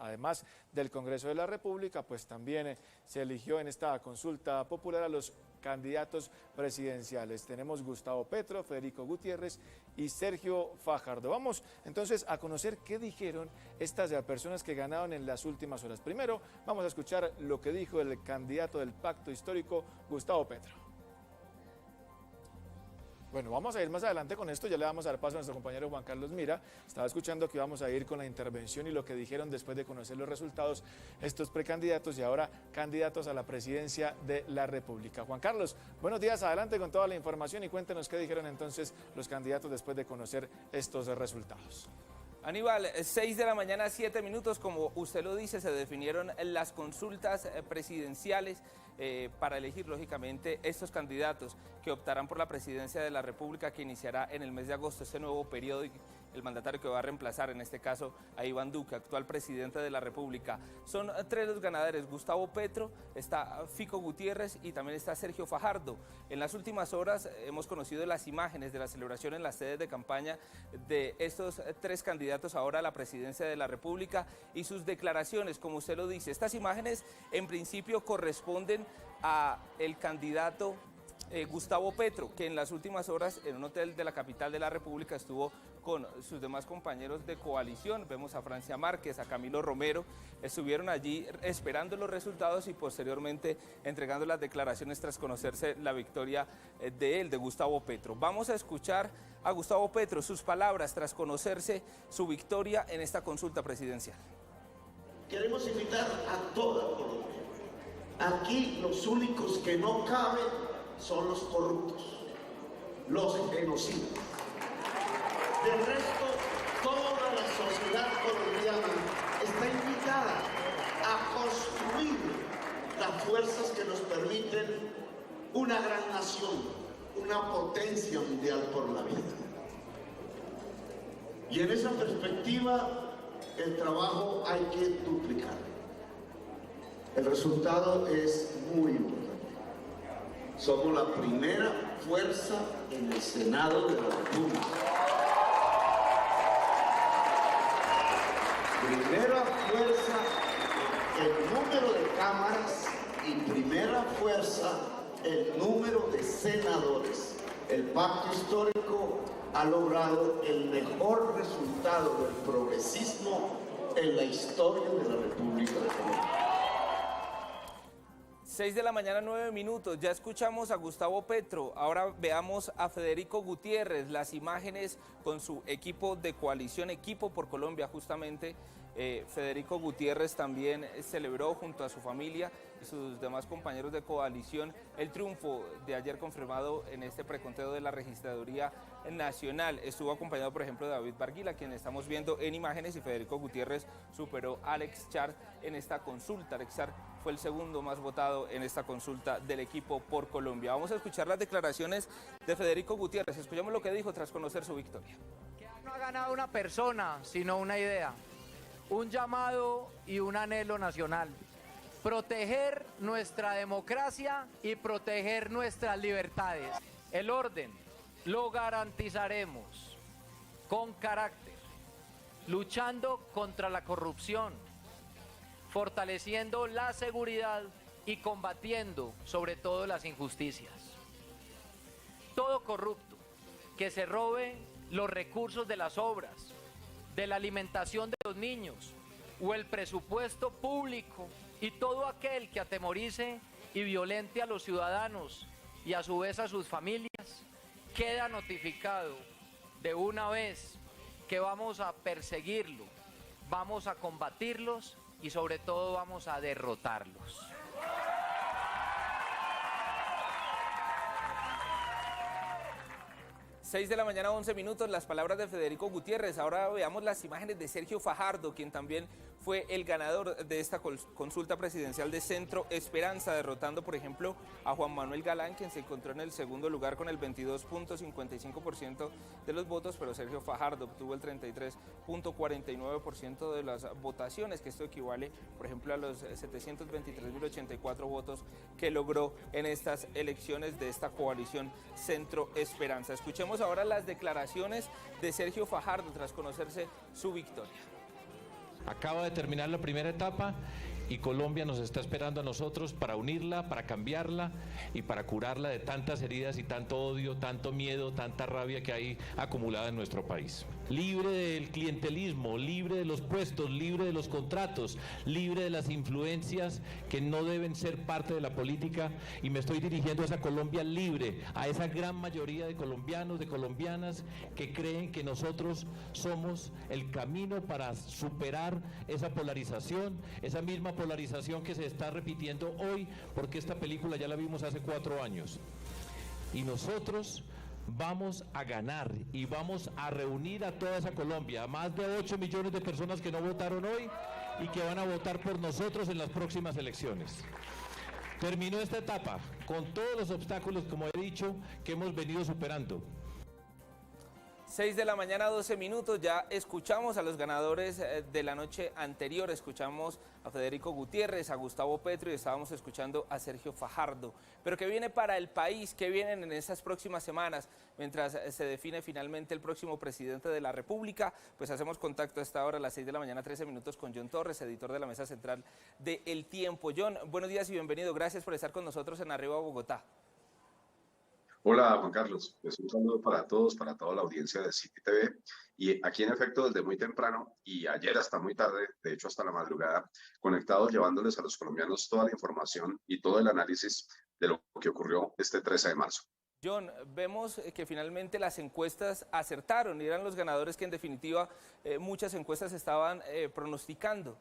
Además del Congreso de la República, pues también se eligió en esta consulta popular a los candidatos presidenciales. Tenemos Gustavo Petro, Federico Gutiérrez y Sergio Fajardo. Vamos entonces a conocer qué dijeron estas personas que ganaron en las últimas horas. Primero, vamos a escuchar lo que dijo el candidato del Pacto Histórico, Gustavo Petro. Bueno, vamos a ir más adelante con esto, ya le vamos a dar paso a nuestro compañero Juan Carlos Mira. Estaba escuchando que íbamos a ir con la intervención y lo que dijeron después de conocer los resultados estos precandidatos y ahora candidatos a la presidencia de la República. Juan Carlos, buenos días, adelante con toda la información y cuéntenos qué dijeron entonces los candidatos después de conocer estos resultados. Aníbal, 6 de la mañana, 7 minutos, como usted lo dice, se definieron las consultas presidenciales para elegir, lógicamente, estos candidatos que optarán por la presidencia de la República, que iniciará en el mes de agosto, este nuevo periodo, y el mandatario que va a reemplazar, en este caso, a Iván Duque, actual presidente de la República. Son 3 los ganadores: Gustavo Petro, está Fico Gutiérrez y también está Sergio Fajardo. En las últimas horas hemos conocido las imágenes de la celebración en las sedes de campaña de estos 3 candidatos ahora a la presidencia de la República y sus declaraciones, como usted lo dice. Estas imágenes en principio corresponden a el candidato Gustavo Petro, que en las últimas horas en un hotel de la capital de la República estuvo con sus demás compañeros de coalición. Vemos a Francia Márquez, a Camilo Romero, estuvieron allí esperando los resultados y posteriormente entregando las declaraciones tras conocerse la victoria de Gustavo Petro. Vamos a escuchar a Gustavo Petro, sus palabras tras conocerse su victoria en esta consulta presidencial. Queremos invitar a toda Colombia. Aquí los únicos que no caben son los corruptos, los genocidas. Del resto, toda la sociedad colombiana está invitada a construir las fuerzas que nos permiten una gran nación, una potencia mundial por la vida. Y en esa perspectiva, el trabajo hay que duplicar. El resultado es muy importante. Somos la primera fuerza en el Senado de la República. Primera fuerza en número de cámaras y primera fuerza en número de senadores. El Pacto Histórico ha logrado el mejor resultado del progresismo en la historia de la República de Colombia. 6 de la mañana, 9 minutos, ya escuchamos a Gustavo Petro, ahora veamos a Federico Gutiérrez, las imágenes con su equipo de coalición, Equipo por Colombia justamente. Federico Gutiérrez también celebró junto a su familia y sus demás compañeros de coalición el triunfo de ayer confirmado en este preconteo de la Registraduría Nacional. Estuvo acompañado, por ejemplo, de David Barguila, quien estamos viendo en imágenes, y Federico Gutiérrez superó a Alex Char en esta consulta. Alex Char fue el segundo más votado en esta consulta del Equipo por Colombia. Vamos a escuchar las declaraciones de Federico Gutiérrez. Escuchamos lo que dijo tras conocer su victoria. No ha ganado una persona, sino una idea, un llamado y un anhelo nacional: proteger nuestra democracia y proteger nuestras libertades. El orden lo garantizaremos con carácter, luchando contra la corrupción, fortaleciendo la seguridad y combatiendo sobre todo las injusticias. Todo corrupto que se robe los recursos de las obras, de la alimentación de los niños o el presupuesto público, y todo aquel que atemorice y violente a los ciudadanos y a su vez a sus familias, queda notificado de una vez que vamos a perseguirlo, vamos a combatirlos y sobre todo vamos a derrotarlos. 6 de la mañana, 11 minutos, las palabras de Federico Gutiérrez. Ahora veamos las imágenes de Sergio Fajardo, quien también fue el ganador de esta consulta presidencial de Centro Esperanza, derrotando, por ejemplo, a Juan Manuel Galán, quien se encontró en el segundo lugar con el 22.55% de los votos, pero Sergio Fajardo obtuvo el 33.49% de las votaciones, que esto equivale, por ejemplo, a los 723.084 votos que logró en estas elecciones de esta coalición Centro Esperanza. Escuchemos ahora las declaraciones de Sergio Fajardo tras conocerse su victoria. Acaba de terminar la primera etapa y Colombia nos está esperando a nosotros para unirla, para cambiarla y para curarla de tantas heridas y tanto odio, tanto miedo, tanta rabia que hay acumulada en nuestro país. Libre del clientelismo, libre de los puestos, libre de los contratos, libre de las influencias que no deben ser parte de la política, y me estoy dirigiendo a esa Colombia libre, a esa gran mayoría de colombianos, de colombianas que creen que nosotros somos el camino para superar esa polarización, esa misma polarización que se está repitiendo hoy, porque esta película ya la vimos hace 4 años. Y nosotros vamos a ganar y vamos a reunir a toda esa Colombia, a más de 8 millones de personas que no votaron hoy y que van a votar por nosotros en las próximas elecciones. Terminó esta etapa con todos los obstáculos, como he dicho, que hemos venido superando. 6 de la mañana, 12 minutos, ya escuchamos a los ganadores de la noche anterior, escuchamos a Federico Gutiérrez, a Gustavo Petro y estábamos escuchando a Sergio Fajardo. Pero ¿qué viene para el país? ¿Qué vienen en estas próximas semanas? Mientras se define finalmente el próximo presidente de la República, pues hacemos contacto a esta hora, a las 6 de la mañana, 13 minutos, con John Torres, editor de la Mesa Central de El Tiempo. John, buenos días y bienvenido, gracias por estar con nosotros en Arriba Bogotá. Hola Juan Carlos, pues un saludo para todos, para toda la audiencia de City TV. Y aquí en efecto desde muy temprano y ayer hasta muy tarde, de hecho hasta la madrugada, conectados llevándoles a los colombianos toda la información y todo el análisis de lo que ocurrió este 13 de marzo. John, vemos que finalmente las encuestas acertaron y eran los ganadores que en definitiva muchas encuestas estaban pronosticando.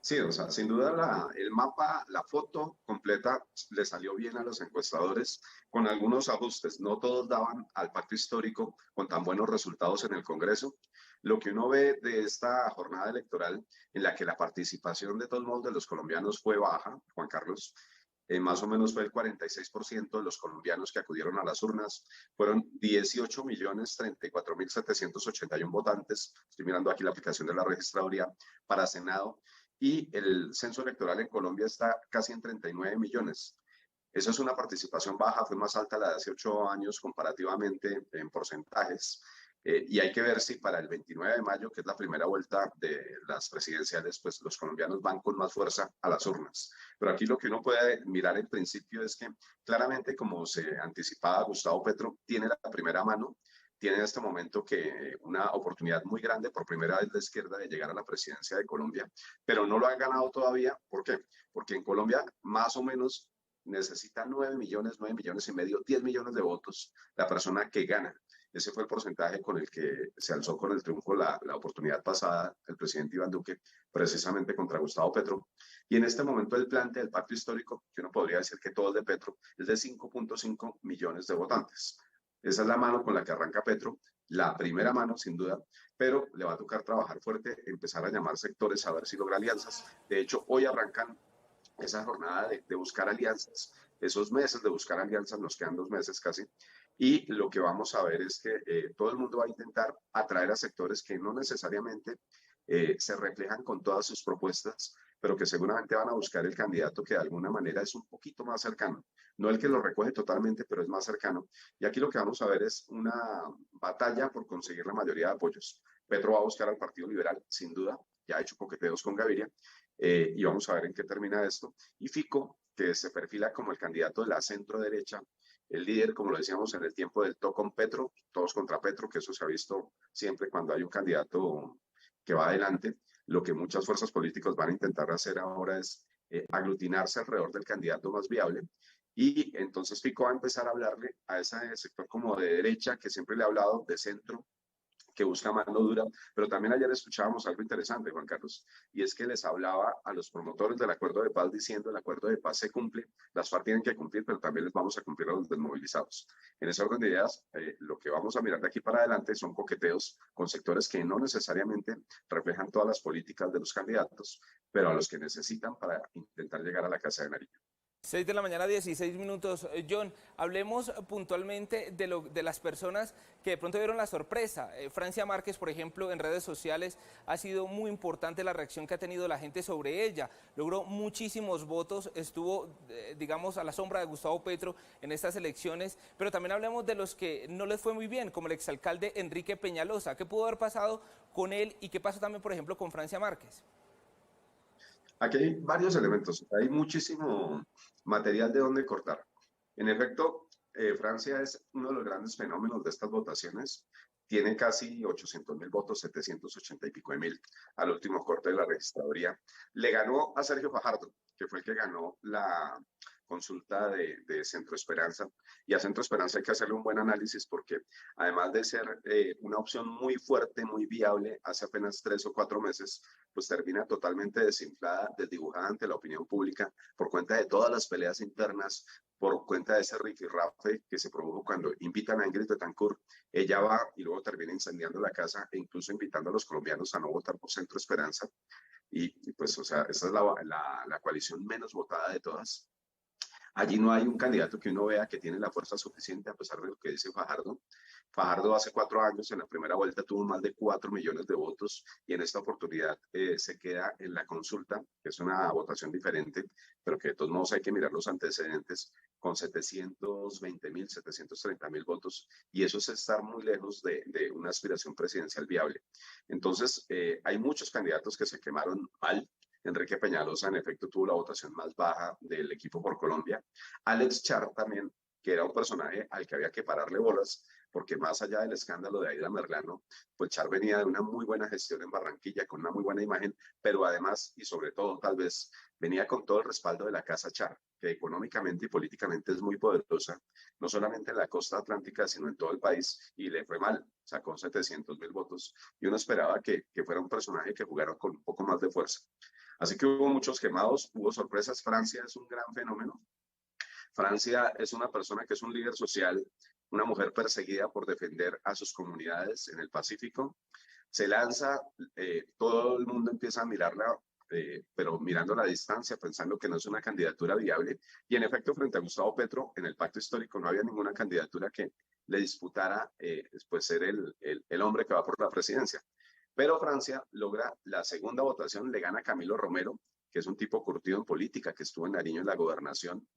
Sí, o sea, sin duda el mapa, la foto completa le salió bien a los encuestadores con algunos ajustes. No todos daban al pacto histórico con tan buenos resultados en el Congreso. Lo que uno ve de esta jornada electoral en la que la participación de todos modos de los colombianos fue baja, Juan Carlos, más o menos fue el 46% de los colombianos que acudieron a las urnas. Fueron 18.034.781 votantes. Estoy mirando aquí la aplicación de la registraduría para Senado. Y el censo electoral en Colombia está casi en 39 millones. Eso es una participación baja, fue más alta la de hace 8 años comparativamente en porcentajes. Y hay que ver si para el 29 de mayo, que es la primera vuelta de las presidenciales, pues los colombianos van con más fuerza a las urnas. Pero aquí lo que uno puede mirar en principio es que claramente, como se anticipaba, Gustavo Petro tiene la primera mano, tiene en este momento que una oportunidad muy grande por primera vez de izquierda de llegar a la presidencia de Colombia, pero no lo han ganado todavía. ¿Por qué? Porque en Colombia más o menos necesita 9 millones y medio, 10 millones de votos la persona que gana. Ese fue el porcentaje con el que se alzó con el triunfo la oportunidad pasada el presidente Iván Duque, precisamente contra Gustavo Petro. Y en este momento el plante del pacto histórico, que uno podría decir que todo es de Petro, es de 5.5 millones de votantes. Esa es la mano con la que arranca Petro, la primera mano sin duda, pero le va a tocar trabajar fuerte, empezar a llamar sectores, a ver si logra alianzas. De hecho, hoy arrancan esa jornada de buscar alianzas. Esos meses de buscar alianzas, nos quedan 2 meses casi, y lo que vamos a ver es que todo el mundo va a intentar atraer a sectores que no necesariamente se reflejan con todas sus propuestas, pero que seguramente van a buscar el candidato que de alguna manera es un poquito más cercano. No el que lo recoge totalmente, pero es más cercano. Y aquí lo que vamos a ver es una batalla por conseguir la mayoría de apoyos. Petro va a buscar al Partido Liberal, sin duda, ya ha hecho coqueteos con Gaviria, y vamos a ver en qué termina esto. Y Fico, que se perfila como el candidato de la centro derecha, el líder, como lo decíamos en el tiempo del todo con Petro, todos contra Petro, que eso se ha visto siempre cuando hay un candidato que va adelante. Lo que muchas fuerzas políticas van a intentar hacer ahora es aglutinarse alrededor del candidato más viable. Y entonces Fico va a empezar a hablarle a ese sector como de derecha, que siempre le ha hablado, de centro, que busca mano dura, pero también ayer escuchábamos algo interesante, Juan Carlos, y es que les hablaba a los promotores del acuerdo de paz diciendo el acuerdo de paz se cumple, las FARC tienen que cumplir, pero también les vamos a cumplir a los desmovilizados. En ese orden de ideas, lo que vamos a mirar de aquí para adelante son coqueteos con sectores que no necesariamente reflejan todas las políticas de los candidatos, pero a los que necesitan para intentar llegar a la Casa de Nariño. 6 de la mañana, 16 minutos. John, hablemos puntualmente de las personas que de pronto vieron la sorpresa. Francia Márquez, por ejemplo, en redes sociales ha sido muy importante la reacción que ha tenido la gente sobre ella. Logró muchísimos votos, estuvo, digamos, a la sombra de Gustavo Petro en estas elecciones, pero también hablemos de los que no les fue muy bien, como el exalcalde Enrique Peñalosa. ¿Qué pudo haber pasado con él y qué pasó también, por ejemplo, con Francia Márquez? Aquí hay varios elementos, hay muchísimo material de donde cortar. En efecto, Francia es uno de los grandes fenómenos de estas votaciones. Tiene casi 800.000 votos, 780 y pico de mil al último corte de la registraduría. Le ganó a Sergio Fajardo, que fue el que ganó la consulta de Centro Esperanza. Y a Centro Esperanza hay que hacerle un buen análisis porque además de ser una opción muy fuerte, muy viable, hace apenas 3 o 4 meses, pues termina totalmente desinflada, desdibujada ante la opinión pública por cuenta de todas las peleas internas, por cuenta de ese rifirrafe que se produjo cuando invitan a Ingrid Betancourt. Ella va y luego termina incendiando la casa e incluso invitando a los colombianos a no votar por Centro Esperanza. Y pues, o sea, esa es la coalición menos votada de todas. Allí no hay un candidato que uno vea que tiene la fuerza suficiente, a pesar de lo que dice Fajardo. Fajardo hace 4 años, en la primera vuelta, tuvo más de 4 millones de votos y en esta oportunidad se queda en la consulta, que es una votación diferente, pero que de todos modos hay que mirar los antecedentes, con 720.000, 730.000 votos, y eso es estar muy lejos de una aspiración presidencial viable. Entonces, hay muchos candidatos que se quemaron mal. Enrique Peñalosa, en efecto, tuvo la votación más baja del equipo por Colombia. Alex Char también, que era un personaje al que había que pararle bolas, porque más allá del escándalo de Aida Merlano, pues Char venía de una muy buena gestión en Barranquilla, con una muy buena imagen, pero además, y sobre todo tal vez, venía con todo el respaldo de la Casa Char, que económicamente y políticamente es muy poderosa, no solamente en la costa atlántica, sino en todo el país, y le fue mal, sacó 700.000 votos, y uno esperaba que fuera un personaje que jugara con un poco más de fuerza. Así que hubo muchos quemados, hubo sorpresas. Francia es un gran fenómeno. Francia es una persona que es un líder social, una mujer perseguida por defender a sus comunidades en el Pacífico. Se lanza, todo el mundo empieza a mirarla, pero mirando la distancia, pensando que no es una candidatura viable. Y en efecto, frente a Gustavo Petro, en el pacto histórico no había ninguna candidatura que le disputara pues ser el hombre que va por la presidencia. Pero Francia logra la segunda votación, le gana a Camilo Romero, que es un tipo curtido en política, que estuvo en Nariño en la gobernación,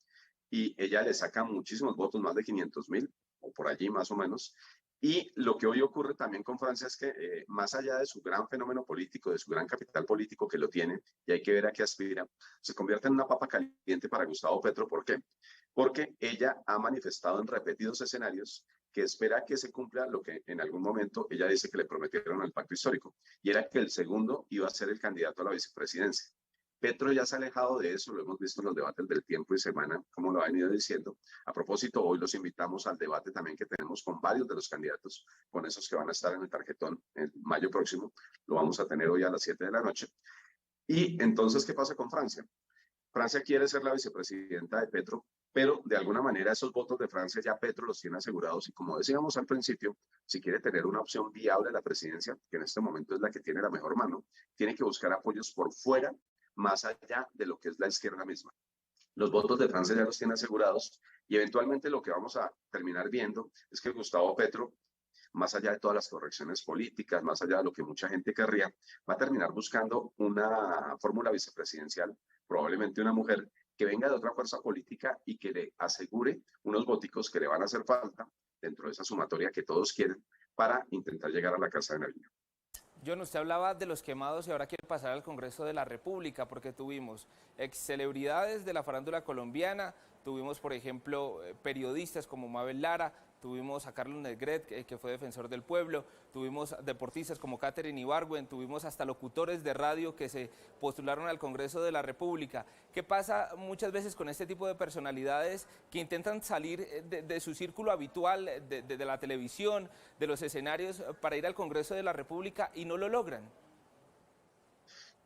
y ella le saca muchísimos votos, más de 500.000, o por allí más o menos. Y lo que hoy ocurre también con Francia es que más allá de su gran fenómeno político, de su gran capital político que lo tiene, y hay que ver a qué aspira, se convierte en una papa caliente para Gustavo Petro. ¿Por qué? Porque ella ha manifestado en repetidos escenarios que espera que se cumpla lo que en algún momento ella dice que le prometieron al pacto histórico, y era que el segundo iba a ser el candidato a la vicepresidencia. Petro ya se ha alejado de eso, lo hemos visto en los debates del Tiempo y Semana, como lo ha venido diciendo. A propósito, hoy los invitamos al debate también que tenemos con varios de los candidatos, con esos que van a estar en el tarjetón en mayo próximo. Lo vamos a tener hoy a las 7 de la noche. Y entonces, ¿qué pasa con Francia? Francia quiere ser la vicepresidenta de Petro, pero de alguna manera esos votos de Francia ya Petro los tiene asegurados, y como decíamos al principio, si quiere tener una opción viable a la presidencia, que en este momento es la que tiene la mejor mano, tiene que buscar apoyos por fuera, más allá de lo que es la izquierda misma. Los votos de Francia ya los tiene asegurados, y eventualmente lo que vamos a terminar viendo es que Gustavo Petro, más allá de todas las correcciones políticas, más allá de lo que mucha gente querría, va a terminar buscando una fórmula vicepresidencial, probablemente una mujer que venga de otra fuerza política y que le asegure unos voticos que le van a hacer falta dentro de esa sumatoria que todos quieren para intentar llegar a la Casa de Nariño. John, usted hablaba de los quemados y ahora quiere pasar al Congreso de la República, porque tuvimos ex celebridades de la farándula colombiana, tuvimos, por ejemplo, periodistas como Mabel Lara, tuvimos a Carlos Negret, que fue defensor del pueblo, tuvimos deportistas como Katherine Ibargüen, tuvimos hasta locutores de radio que se postularon al Congreso de la República. ¿Qué pasa muchas veces con este tipo de personalidades que intentan salir de su círculo habitual, de la televisión, de los escenarios, para ir al Congreso de la República y no lo logran?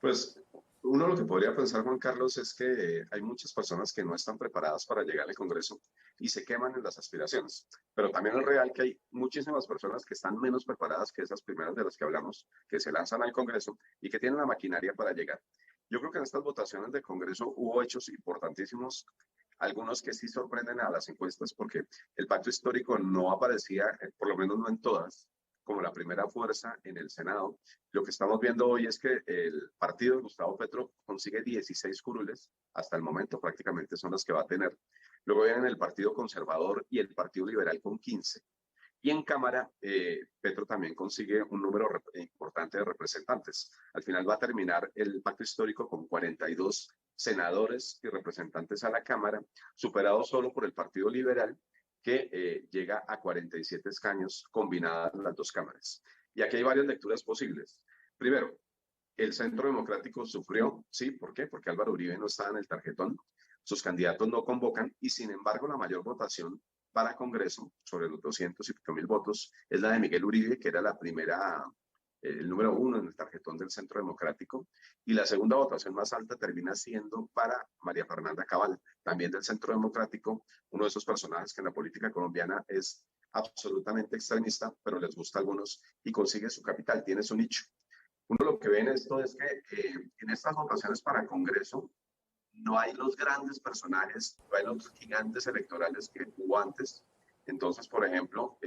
Pues uno lo que podría pensar, Juan Carlos, es que hay muchas personas que no están preparadas para llegar al Congreso y se queman en las aspiraciones. Pero también es real que hay muchísimas personas que están menos preparadas que esas primeras de las que hablamos, que se lanzan al Congreso y que tienen la maquinaria para llegar. Yo creo que en estas votaciones de Congreso hubo hechos importantísimos. algunos que sí sorprenden a las encuestas porque el pacto histórico no aparecía, por lo menos no en todas, como la primera fuerza en el Senado. Lo que estamos viendo hoy es que el partido de Gustavo Petro consigue 16 curules, hasta el momento prácticamente son las que va a tener. Luego vienen el Partido Conservador y el Partido Liberal con 15. Y en Cámara, Petro también consigue un número importante de representantes. Al final va a terminar el pacto histórico con 42 senadores y representantes a la Cámara, superado solo por el Partido Liberal, que llega a 47 escaños combinadas las dos cámaras. Y aquí hay varias lecturas posibles. Primero, el Centro Democrático sufrió, ¿sí? ¿Por qué? Porque Álvaro Uribe no estaba en el tarjetón, sus candidatos no convocan y sin embargo la mayor votación para Congreso, sobre los 200 y pico mil votos, es la de Miguel Uribe, que era la primera, el número 1 en el tarjetón del Centro Democrático, y la segunda votación más alta termina siendo para María Fernanda Cabal, también del Centro Democrático, uno de esos personajes que en la política colombiana es absolutamente extremista, pero les gusta a algunos y consigue su capital, tiene su nicho. Uno lo que ve en esto es que en estas votaciones para Congreso no hay los grandes personajes, no hay los gigantes electorales que hubo antes. Entonces, por ejemplo,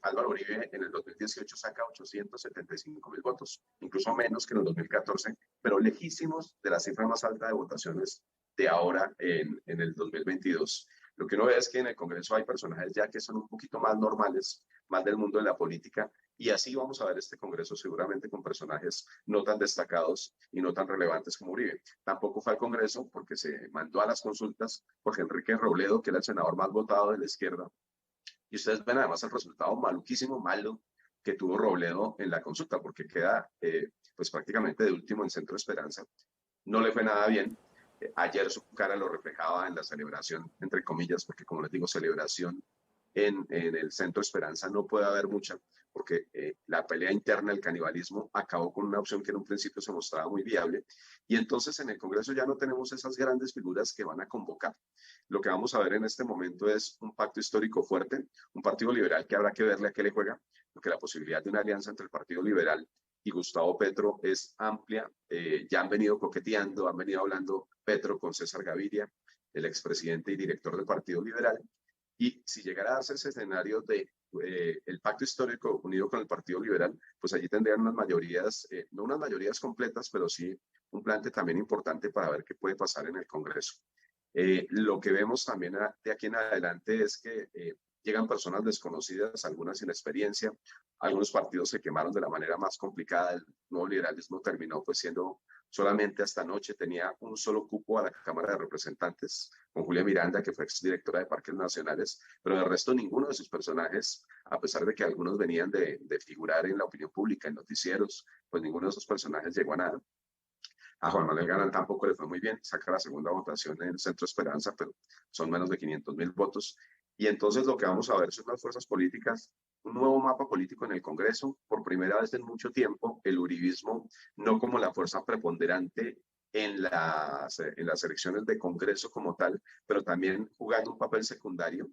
Álvaro Uribe en el 2018 saca 875.000 votos, incluso menos que en el 2014, pero lejísimos de la cifra más alta de votaciones de ahora en el 2022. Lo que uno ve es que en el Congreso hay personajes ya que son un poquito más normales, más del mundo de la política, y así vamos a ver este Congreso seguramente con personajes no tan destacados y no tan relevantes como Uribe. Tampoco fue al Congreso porque se mandó a las consultas Jorge Enrique Robledo, que era el senador más votado de la izquierda. Y ustedes ven además el resultado maluquísimo, malo, que tuvo Robledo en la consulta, porque queda pues prácticamente de último en Centro Esperanza. No le fue nada bien. Ayer su cara lo reflejaba en la celebración, entre comillas, porque como les digo, celebración en el Centro Esperanza no puede haber mucha, porque la pelea interna, el canibalismo, acabó con una opción que en un principio se mostraba muy viable, y entonces en el Congreso ya no tenemos esas grandes figuras que van a convocar. Lo que vamos a ver en este momento es un pacto histórico fuerte, un partido liberal que habrá que verle a qué le juega, porque la posibilidad de una alianza entre el Partido Liberal y Gustavo Petro es amplia. Ya han venido coqueteando, han venido hablando Petro con César Gaviria, el expresidente y director del Partido Liberal, y si llegara a darse ese escenario de el pacto histórico unido con el Partido Liberal, pues allí tendrían unas mayorías, no unas mayorías completas, pero sí un plante también importante para ver qué puede pasar en el Congreso. Lo que vemos también de aquí en adelante es que llegan personas desconocidas, algunas sin experiencia, algunos partidos se quemaron de la manera más complicada, el nuevo liberalismo terminó pues siendo solamente hasta anoche, tenía un solo cupo a la Cámara de Representantes, con Julia Miranda, que fue exdirectora de Parques Nacionales, pero de resto ninguno de sus personajes, a pesar de que algunos venían de figurar en la opinión pública, en noticieros, pues ninguno de esos personajes llegó a nada. A Juan Manuel Galán tampoco le fue muy bien, saca la segunda votación en el Centro Esperanza, pero son menos de 500.000 votos. Y entonces lo que vamos a ver son las fuerzas políticas, un nuevo mapa político en el Congreso, por primera vez en mucho tiempo, el uribismo no como la fuerza preponderante en las elecciones de Congreso como tal, pero también jugando un papel secundario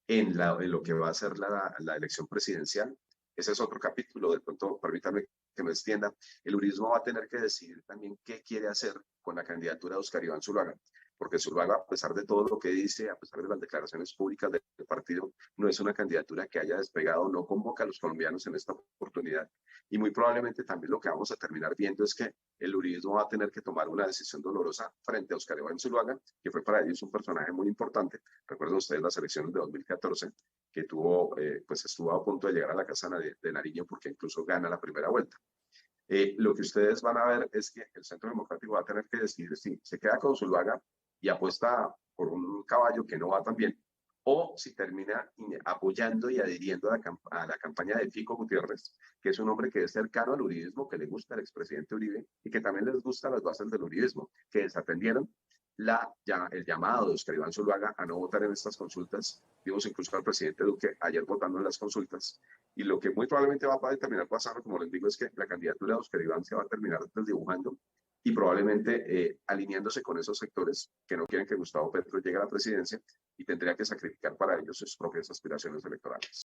en lo que va a ser la elección presidencial. Ese es otro capítulo, de pronto permítame que me extienda. El uribismo va a tener que decidir también qué quiere hacer con la candidatura de Óscar Iván Zuluaga, porque Zuluaga, a pesar de todo lo que dice, a pesar de las declaraciones públicas del partido, no es una candidatura que haya despegado, no convoca a los colombianos en esta oportunidad. Y muy probablemente también lo que vamos a terminar viendo es que el uribismo va a tener que tomar una decisión dolorosa frente a Óscar Iván Zuluaga, que fue para ellos un personaje muy importante. Recuerden ustedes las elecciones de 2014, que tuvo, pues estuvo a punto de llegar a la Casa de Nariño porque incluso gana la primera vuelta. Lo que ustedes van a ver es que el Centro Democrático va a tener que decidir si se queda con Zuluaga y apuesta por un caballo que no va tan bien, o si termina apoyando y adhiriendo a la campaña de Fico Gutiérrez, que es un hombre que es cercano al uribismo, que le gusta al expresidente Uribe y que también les gusta las bases del uribismo, que desatendieron el llamado de Óscar Iván Zuluaga a no votar en estas consultas. Vimos incluso al presidente Duque ayer votando en las consultas, y lo que muy probablemente va a terminar pasando, como les digo, es que la candidatura de Óscar Iván se va a terminar desdibujando y probablemente alineándose con esos sectores que no quieren que Gustavo Petro llegue a la presidencia y tendría que sacrificar para ellos sus propias aspiraciones electorales.